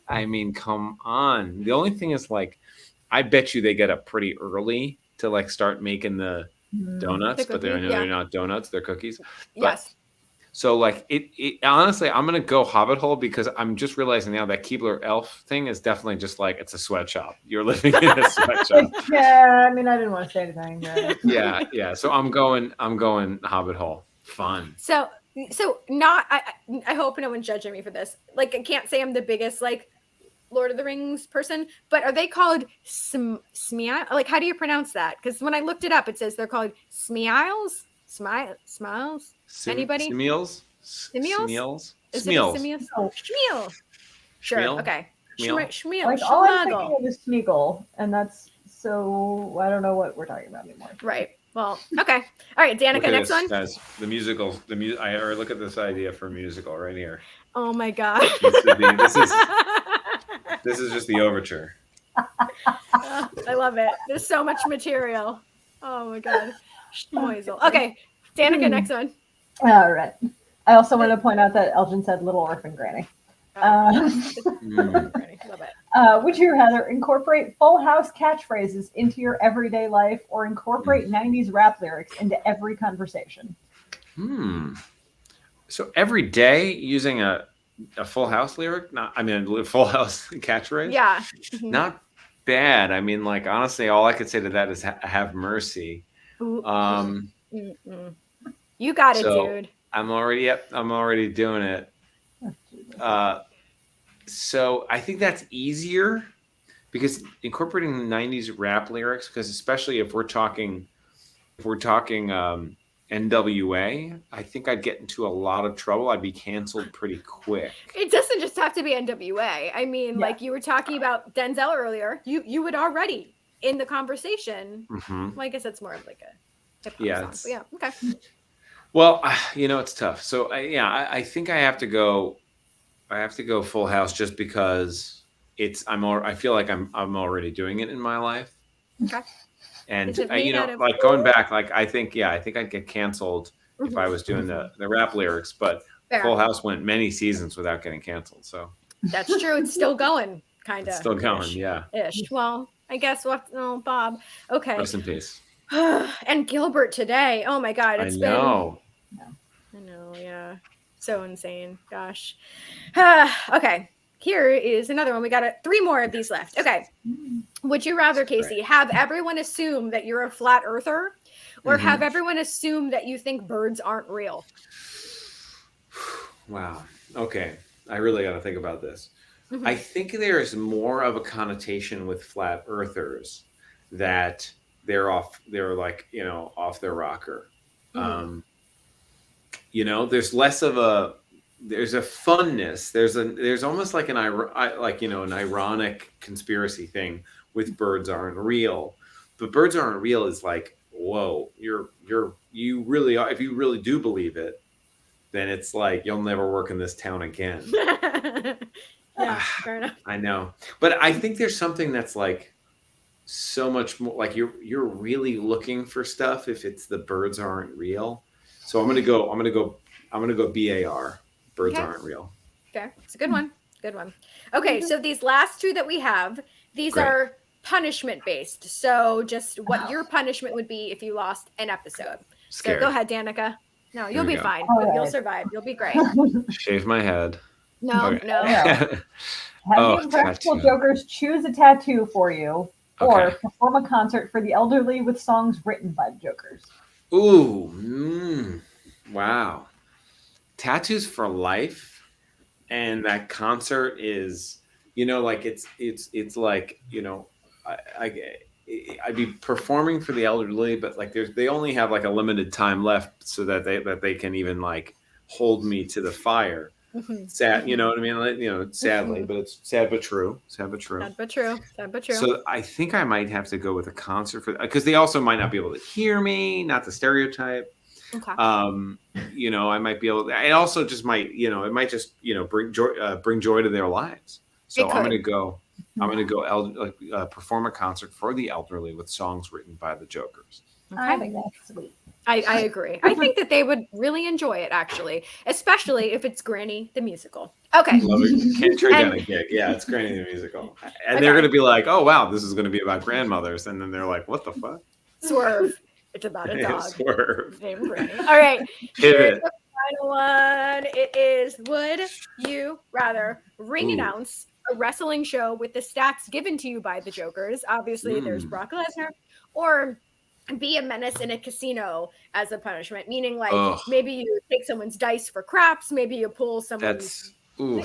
I mean, come on. The only thing is I bet you they get up pretty early to start making the donuts, but they're not donuts, they're cookies. Yes. So it honestly, I'm gonna go hobbit hole because I'm just realizing now that Keebler elf thing is definitely just it's a sweatshop. You're living in a sweatshop. Yeah, I mean, I didn't want to say anything. Yeah. So I'm going hobbit hole. Fun. So not. I hope no one's judging me for this. I can't say I'm the biggest Lord of the Rings person, but are they called Smeagol? How do you pronounce that? Because when I looked it up, it says they're called Smeagol. Smiles? Anybody? Smeals? Smeals? Is it Smeals? Oh. Schmeal. Sure. Schmeal? Okay. Schmeal? Schmeal. All I'm thinking of is Smeagol, and that's so I don't know what we're talking about anymore. Right. Well, okay. All right, Danica, next one. Guys, the musical. I look at this idea for a musical right here. Oh my God. This is just the overture. I love it. There's so much material. Oh my God. Schmoizel. Okay, Danica, next one. All right. I also want to point out that Elgin said Little Orphan Granny. Love it. Would you rather incorporate Full House catchphrases into your everyday life or incorporate 90s rap lyrics into every conversation? So every day using a Full House lyric? Full House catchphrase? Yeah. Not bad. I mean, honestly, all I could say to that is have mercy. You got it, dude. I'm already doing it. So I think that's easier because incorporating the 90s rap lyrics, because especially if we're talking NWA, I think I'd get into a lot of trouble. I'd be canceled pretty quick. It doesn't just have to be NWA. I mean, you were talking about Denzel earlier. You would already in the conversation. Mm-hmm. Well, I guess that's more of hip hop Yeah, songs. But yeah, okay. Well, it's tough. So I think I have to go. I have to go Full House just because I feel like I'm already doing it in my life, Okay. and Is it made out of like going back, like I think I'd get canceled if I was doing the rap lyrics, but Fair. Full House went many seasons without getting canceled, so That's true. It's still going, kind of. it's still going. Yeah, Ish. Well, I guess we'll have to, oh, Bob. Okay. rest in peace. And Gilbert today. Oh my God. I know. I know. Yeah. So insane. Gosh. Okay. Here is another one. We got 3 more of these left. Okay. Would you rather, Casey, have everyone assume that you're a flat earther or have everyone assume that you think birds aren't real? Wow. Okay. I really got to think about this. I think there is more of a connotation with flat earthers that they're off their rocker. There's less of there's a funness. There's almost like an ironic conspiracy thing with birds aren't real. But birds aren't real is like, whoa, you really are. If you really do believe it, then it's like you'll never work in this town again. Yeah, fair enough. I know, but I think there's something that's like so much more. Like you're really looking for stuff if it's the birds aren't real. So I'm gonna go BAR. Birds aren't real. Fair. It's a good one. Good one. Okay, so these last 2 that we have, these are punishment based. So just what your punishment would be if you lost an episode. Scared. So go ahead, Danica. No, you'll be fine. You'll survive. You'll be great. Shave my head. No, Okay. no. Have the Impractical Jokers choose a tattoo for you or perform a concert for the elderly with songs written by the Jokers. Ooh. Wow. Tattoos for life. And that concert is, like it's like, I'd be performing for the elderly, but like they only have like a limited time left so that they can even like hold me to the fire. Sad, you know what I mean? Sadly, but it's sad but true. Sad but true. Sad but true. Sad but true. So I think I might have to go with a concert because they also might not be able to hear me. Not the stereotype. Okay. I might be able to, it also just might, it might just, bring joy to their lives. So I'm going to go perform a concert for the elderly with songs written by the Jokers. Okay. I think that's sweet. I agree. I think that they would really enjoy it, actually, especially if it's Granny the musical. Okay. Love it. Can't turn down a gig. Yeah, it's Granny the musical. And they're going to be like, oh, wow, this is going to be about grandmothers. And then they're like, what the fuck? Swerve. It's about a dog. Swerve. Named Granny. All right. Here's the final one. It is, would you rather ring announce a wrestling show with the stats given to you by the Jokers? Obviously, there's Brock Lesnar. Or be a menace in a casino as a punishment, meaning like maybe you take someone's dice for craps, maybe you pull someone's, you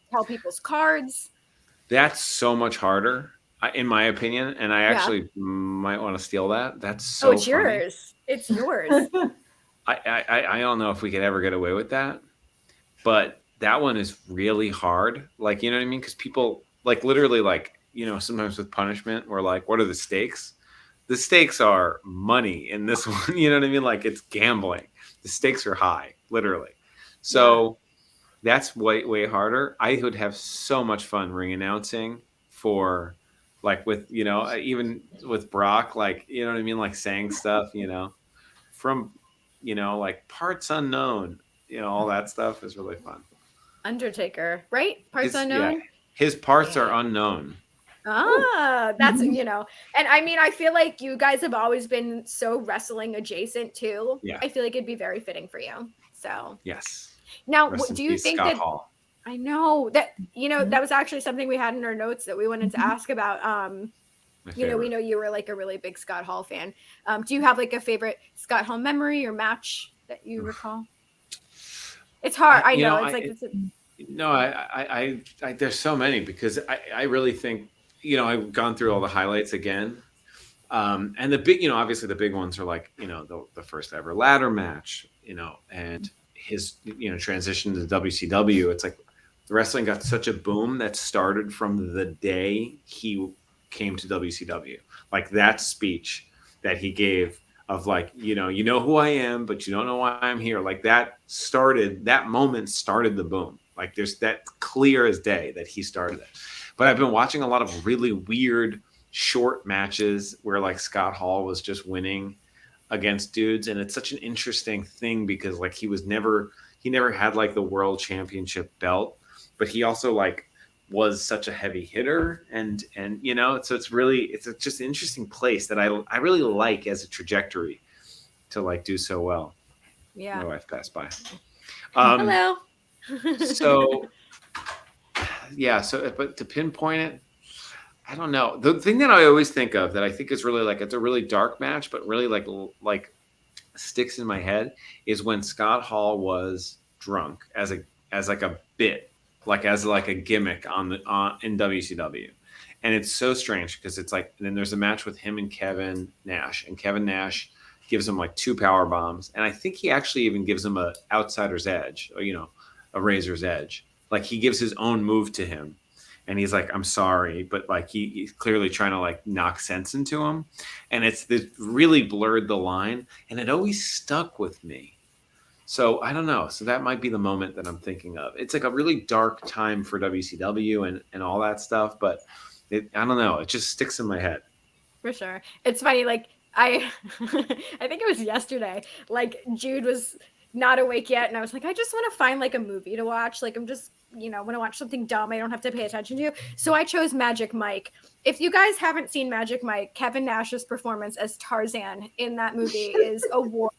tell people's cards. That's so much harder, in my opinion, and I actually might want to steal that. That's so. It's funny. Yours. It's yours. I don't know if we could ever get away with that, but that one is really hard. Like, you know what I mean? Because people like literally like, sometimes with punishment, we're like, what are the stakes? The stakes are money in this one. You know what I mean? Like it's gambling. The stakes are high, literally. So that's way, way harder. I would have so much fun ring announcing for like with, even with Brock, like, you know what I mean? Like saying stuff, from, like parts unknown, all that stuff is really fun. Undertaker, right? Parts unknown. Yeah, his parts are unknown. That's and I mean, I feel like you guys have always been so wrestling adjacent too. Yeah, I feel like it'd be very fitting for you. So yes. Now, do you think Scott that? Hall. I know that that was actually something we had in our notes that we wanted to ask about. We know you were like a really big Scott Hall fan. Do you have like a favorite Scott Hall memory or match that you recall? It's hard. I know. No, I there's so many because I really think, I've gone through all the highlights again. And the big, obviously the big ones are like, the first ever ladder match, and his, transition to WCW. It's like the wrestling got such a boom that started from the day he came to WCW. Like that speech that he gave of like, you know who I am, but you don't know why I'm here. Like that moment started the boom. Like there's that clear as day that he started it. But I've been watching a lot of really weird short matches where like Scott Hall was just winning against dudes. And it's such an interesting thing because like he never had like the world championship belt, but he also like was such a heavy hitter and so it's just an interesting place that I really like as a trajectory to like do so well. Yeah. My wife passed by. Hello. So yeah, but to pinpoint it, I don't know. The thing that I always think of that I think is really like it's a really dark match, but really like sticks in my head is when Scott Hall was drunk as like a bit. Like as like a gimmick in WCW, and it's so strange because it's like, and then there's a match with him and Kevin Nash, and Kevin Nash gives him like 2 power bombs, and I think he actually even gives him a outsider's edge, or a razor's edge. Like he gives his own move to him, and he's like, "I'm sorry," but like he's clearly trying to like knock sense into him, and it's really blurred the line, and it always stuck with me. So I don't know. So that might be the moment that I'm thinking of. It's like a really dark time for WCW and all that stuff, but I don't know. It just sticks in my head. For sure. It's funny. Like I think it was yesterday. Like Jude was not awake yet, and I was like, I just want to find like a movie to watch. Like I'm just want to watch something dumb I don't have to pay attention to. So I chose Magic Mike. If you guys haven't seen Magic Mike, Kevin Nash's performance as Tarzan in that movie is award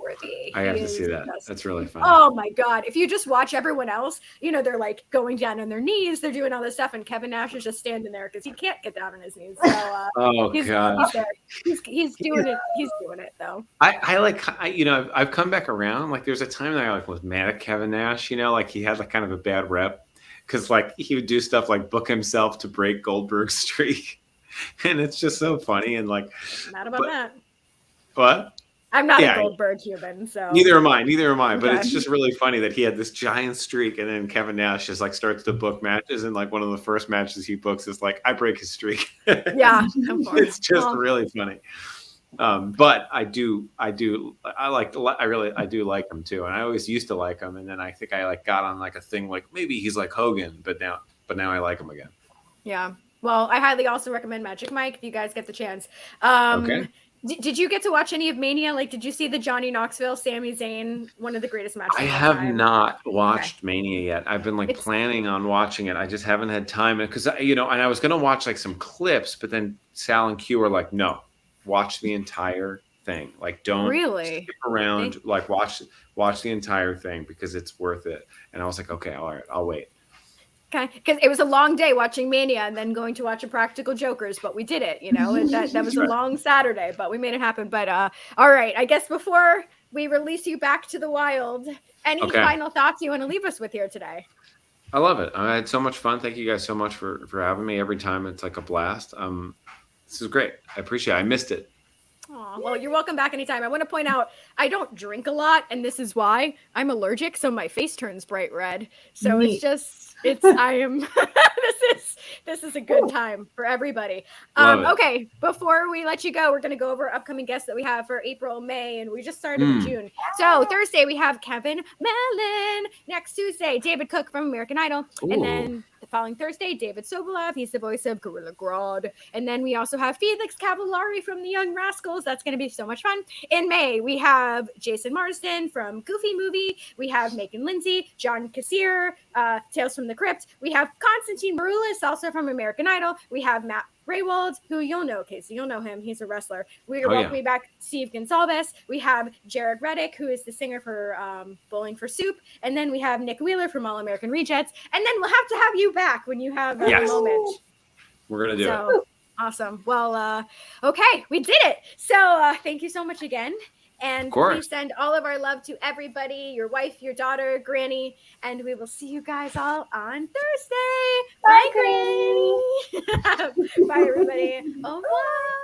worthy. I have to see that. That's really fun. Oh my God. If you just watch everyone else, they're like going down on their knees, they're doing all this stuff, and Kevin Nash is just standing there because he can't get down on his knees. So God. He's doing it. He's doing it though. I've come back around. Like there's a time that I like was mad at Kevin Nash, like he had like kind of a bad rep because like he would do stuff like book himself to break Goldberg's streak. And it's just so funny and like mad about that. What? I'm not a Goldberg human, so neither am I. Okay. But it's just really funny that he had this giant streak, and then Kevin Nash just like starts to book matches, and like one of the first matches he books is like I break his streak. Yeah, of course. It's just really funny. But I do like him too, and I always used to like him, and then I think I like got on like a thing like maybe he's like Hogan, but now I like him again. Yeah. Well, I highly also recommend Magic Mike if you guys get the chance. Okay. Did you get to watch any of Mania? Like, did you see the Johnny Knoxville, Sami Zayn, one of the greatest matches? I have not watched Mania yet. I've been like planning on watching it. I just haven't had time because and I was gonna watch like some clips, but then Sal and Q were like, no, watch the entire thing. Like, don't really skip around. Like, watch the entire thing because it's worth it. And I was like, okay, all right, I'll wait. Okay, because it was a long day watching Mania and then going to watch Impractical Jokers, but we did it, that was a long Saturday, but we made it happen. But all right, I guess before we release you back to the wild, any final thoughts you want to leave us with here today? I love it. I had so much fun. Thank you guys so much for having me. Every time it's like a blast. This is great. I appreciate it. I missed it. Oh, well, you're welcome back anytime. I want to point out I don't drink a lot, and this is why I'm allergic, so my face turns bright red. So this is a good time for everybody. Okay, before we let you go, we're going to go over upcoming guests that we have for April, May, and we just started in June. So Thursday we have Kevin Mellon. Next Tuesday, David Cook from American Idol. Ooh. And then the following Thursday, David Sobolov. He's the voice of Gorilla Grodd. And then we also have Felix Cavallari from the Young Rascals. That's going to be so much fun. In May, we have Jason Marsden from Goofy Movie. We have Macon Lindsay, John Kassir, Tales from the Crypt. We have Constantine Maroulis, also from American Idol. We have Matt Raywald, who you'll know, Casey. You'll know him. He's a wrestler. We are welcoming back Steve Gonsalves. We have Jared Reddick, who is the singer for Bowling for Soup. And then we have Nick Wheeler from All American Rejects. And then we'll have to have you back when you have a moment. We're going to do it. Awesome. Well, okay, we did it. So thank you so much again. And please send all of our love to everybody, your wife, your daughter, Granny, and we will see you guys all on Thursday. Bye, Granny. Bye, everybody. Au revoir.